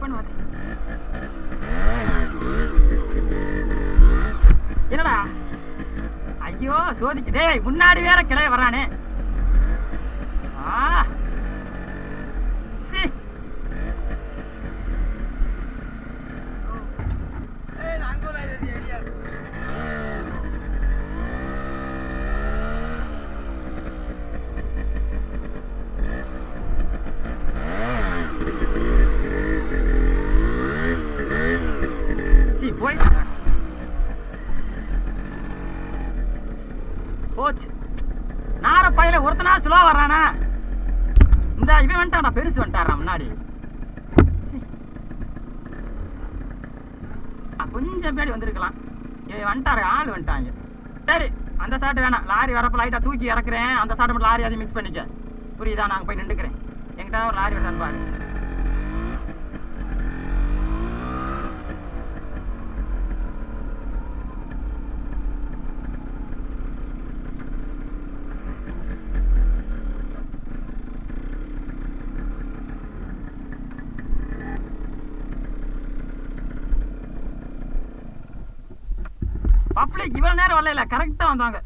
பண்ணுவாரு. என்னடா ஐயோ சோதிக்கு டேய் முன்னாடி வேற கிளைய வரானே. போச்சு நார பையில ஒருத்தனா ஸ்லோ வர்றானா. இந்த இவன் வந்துட்டான் பெருசு வந்துட்டாரா முன்னாடி. கொஞ்சம் பேடி வந்திருக்கலாம். வந்துட்டாரு ஆள் வந்துட்டாங்க. சரி அந்த சாட்டு வேணாம். லாரி வரப்ப லைட்டா தூக்கி இறக்குறேன். அந்த சாட்டு மட்டும் லாரி அதையும் மிக்ஸ் பண்ணிக்க. புரியுதா? நாங்கள் போய் நின்றுக்கிறேன். என்கிட்ட ஒரு லாரி வந்தான்னு பாரு. பப்ளிக் இவ்வளவு நேரம் வரல, கரெக்டா வந்தாங்க.